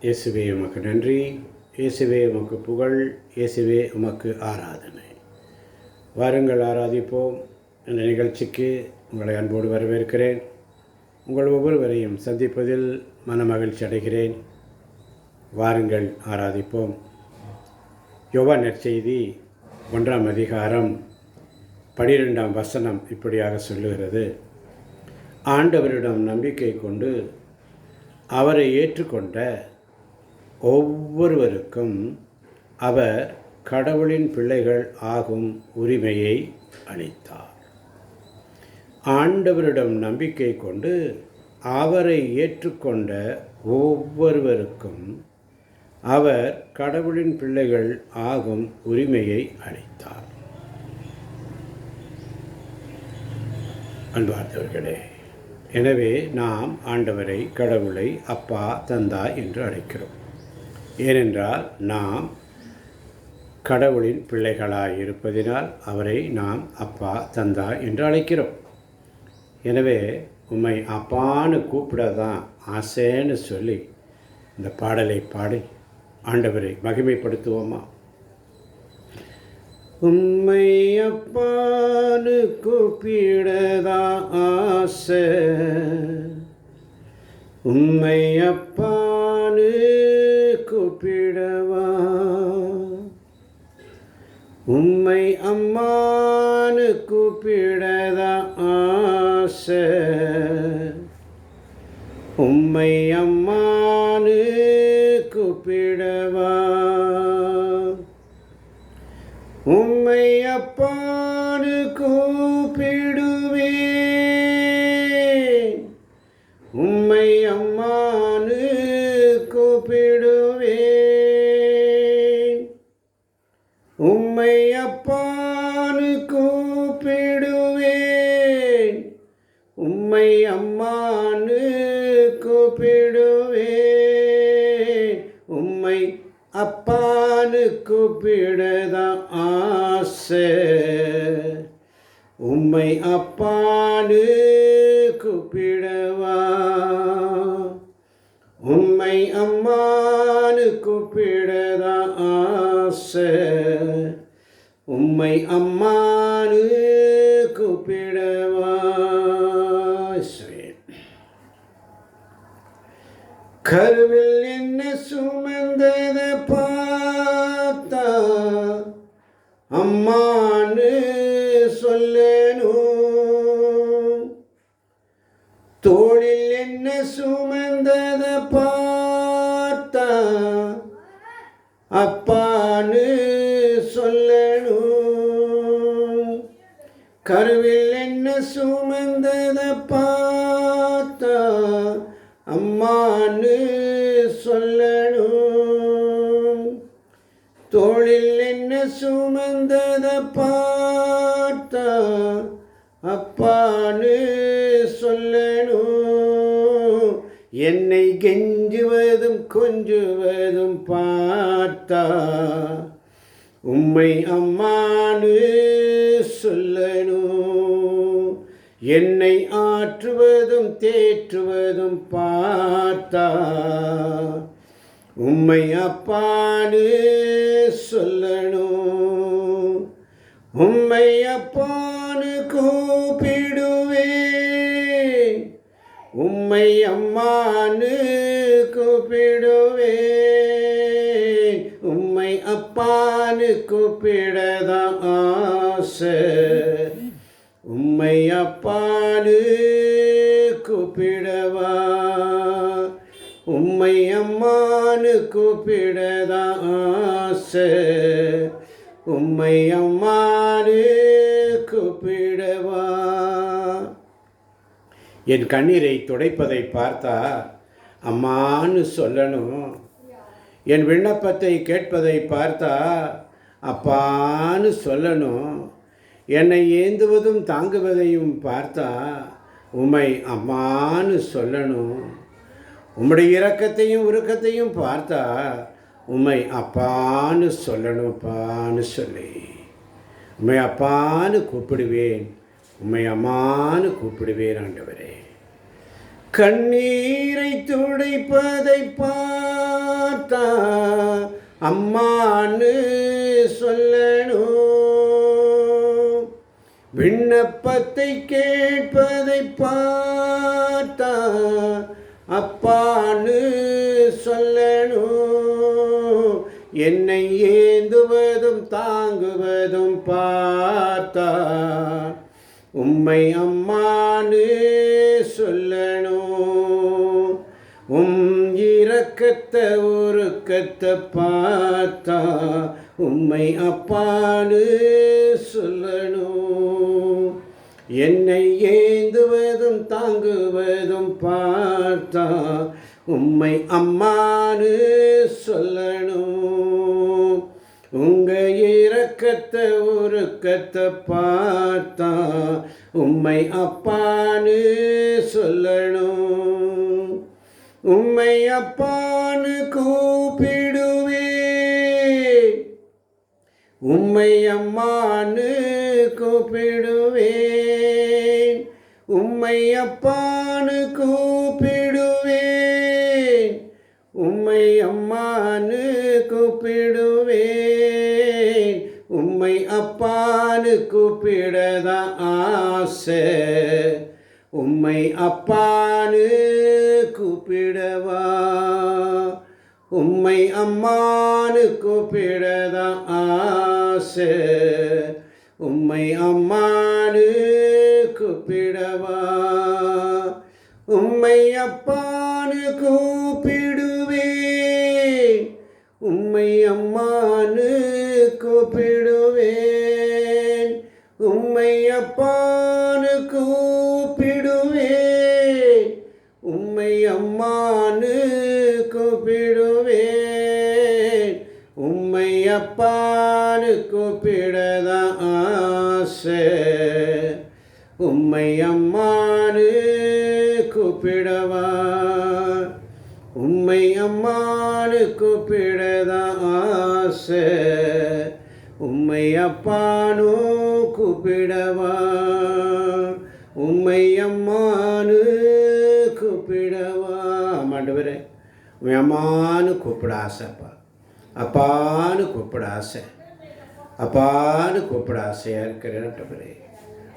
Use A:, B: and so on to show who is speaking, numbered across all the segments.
A: இயேசுவே உமக்கு நன்றி, இயேசுவே உமக்கு புகழ், இயேசுவே உமக்கு ஆராதனை. வாருங்கள் ஆராதிப்போம். இந்த நிகழ்ச்சிக்கு உங்களை அன்போடு வரவேற்கிறேன். உங்கள் ஒவ்வொருவரையும் சந்திப்பதில் மனமகிழ்ச்சி அடைகிறேன். வாருங்கள் ஆராதிப்போம். யோவான் நற்செய்தி 1ஆம் அதிகாரம் 12ஆம் வசனம் இப்படியாக சொல்லுகிறது: ஆண்டவரிடம் நம்பிக்கை கொண்டு அவரை ஏற்றுக்கொண்ட ஒவ்வொருவருக்கும் அவர் கடவுளின் பிள்ளைகள் ஆகும் உரிமையை அளித்தார். ஆண்டவரிடம் நம்பிக்கை கொண்டு அவரை ஏற்றுக்கொண்ட ஒவ்வொருவருக்கும் அவர் கடவுளின் பிள்ளைகள் ஆகும் உரிமையை அளித்தார். அன்பார்ந்தவர்களே, எனவே நாம் ஆண்டவரை, கடவுளை அப்பா, தந்தா என்று அழைக்கிறோம். ஏனென்றால் நாம் கடவுளின் பிள்ளைகளாய் இருப்பதினால் அவரை நாம் அப்பா, தந்தா என்று அழைக்கிறோம். எனவே உம்மை அப்பான்னு கூப்பிடதான் ஆசைன்னு சொல்லி இந்த பாடலை பாடி ஆண்டவரை மகிமைப்படுத்துவோமா? உம்மை அப்பான்னு கூப்பிடதான் ஆசை, உம்மை அப்பான்னு கூப்பிடவா, உம்மை அம்மான்னு கூப்பிடதான் ஆசை, உம்மை அம்மான்னு கூப்பிடவா, உம்மை அப்பான்னு கூப்பிடுவேன், உம்மை அம்மான்னு கூப்பிடுவேன், உம்மை அப்பான்னு கூப்பிடுவேன், உம்மை அம்மான்னு கூப்பிடுவேன், உம்மை அப்பான்னு கூப்பிடதான் ஆசை, உம்மை அப்பான்னு கூப்பிடவா, உம்மை அம்மான்னு கூப்பிடதான் ஆசை, உம்மை அம்மான்னு கூப்பிடவா. கருவில் என்ன சுமந்தத பார்த்தா அம்மான்னு சொல்லணும், தோளில் என்ன சுமந்தத பார்த்தா அப்பான்னு சொல்லணும், கருவில் என்ன சுமந்தத பார்த்தா அம்மான்னு சொல்லணும், தோளில் என்ன சுமந்தத பார்த்தா அப்பான்னு சொல்லணும், என்னை கெஞ்சுவதும் கொஞ்சுவதும் பார்த்தா உம்மை அம்மான்னு சொல்லணும், என்னை ஆற்றுவதும் தேற்றுவதும் பார்த்தா உம்மை அப்பான்னு சொல்லணும், உம்மை அப்பான்னு கூப்பிடுவேன், உம்மை அம்மான்னு கூப்பிடுவேன், உம்மை அப்பான்னு கூப்பிடதான் ஆசை, உம்மை அப்பான்னு கூப்பிடவா, உம்மை அம்மான்னு கூப்பிடதான் ஆசை, உம்மை அம்மான்னு கூப்பிடவா. என் கண்ணீரை துடைப்பதை பார்த்தா அம்மான்னு சொல்லணும், என் விண்ணப்பத்தை கேட்பதை பார்த்தா அப்பான்னு சொல்லணும், என்னை ஏந்துவதும் தாங்குவதையும் பார்த்தா உம்மை அம்மான்னு சொல்லணும், உம்முடைய இரக்கத்தையும் உருக்கத்தையும் பார்த்தா உம்மை அப்பான்னு சொல்லணும்ப்பான்னு சொல்லி உம்மை அப்பான்னு கூப்பிடுவேன், உம்மை அம்மான்னு கூப்பிடுவேன் ஆண்டவரே. கண்ணீரை துடைப்பதை பார்த்தா அம்மான்னு சொல்லணும். விண்ணப்பத்தை கேட்பதை பார்த்தா அப்பான்னு சொல்லணும். என்னை ஏந்துவதும் தாங்குவதும் பார்த்தா உம்மை அம்மான்னு சொல்லணும். இரக்கத்தை உருக்கத்தை பார்த்தா உம்மை அப்பான்னு சொல்லணும். என்னை ஏந்துவதும் தாங்குவதும் பார்த்தா உம்மை அம்மான்னு சொல்லணும். உங்க இரக்கத்தை உருக்கத்தை பார்த்தா உம்மை அப்பான்னு சொல்லணும். உம்மை அப்பான்னு கூப்பிடுவேன், உம்மை அம்மான்னு கூப்பிடுவேன். உம்மை அப்பான்னு கூப்பிடுவேன், உம்மை அம்மான்னு கூப்பிடுவேன். உம்மை அப்பான்னு கூப்பிடதான் ஆசை, உம்மை அப்பான்னு கூப்பிடவா. உம்மை அம்மான்னு கூப்பிடதான் ஆசை, உம்மை அம்மான்னு கூப்பிடவா. உம்மை அப்பான்னு கூப்பிடுவேன், உம்மை அம்மான்னு கூப்பிடுவேன். உம்மை அப்பான்னு கூப்பிடுவேன், உம்மை அம்மான்னு கூப்பிடுவேன். உம்மை அப்பான்னு கூப்பிடதான் ஆசை, உம்மை அம்மான்னு கூப்பிடவா. உம்மை அம்மான்னு கூப்பிடதான் ஆசை, உம்மை அப்பானு கூப்பிடவா. உம்மை அம்மானு கூப்பிடவா. ஆமாண்டவரே, உம்மை அம்மானு கூப்பிட ஆசைப்பா. அப்பான்னு கூப்பிட ஆசை, அப்பான்னு கூப்பிட ஆசையாக இருக்கிறேன்ட்டவரே.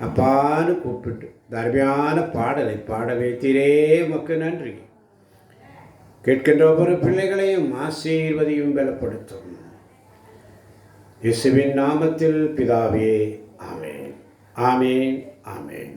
A: அப்பான்னு கூப்பிட்டு தர்மியான பாடலை பாட வைத்தீரே, உமக்கு நன்றி. கேட்கின்ற ஒவ்வொரு பிள்ளைகளையும் ஆசீர்வதியும் பலப்படுத்தும். இயேசுவின் நாமத்தில் பிதாவே, ஆமேன், ஆமேன், ஆமேன்.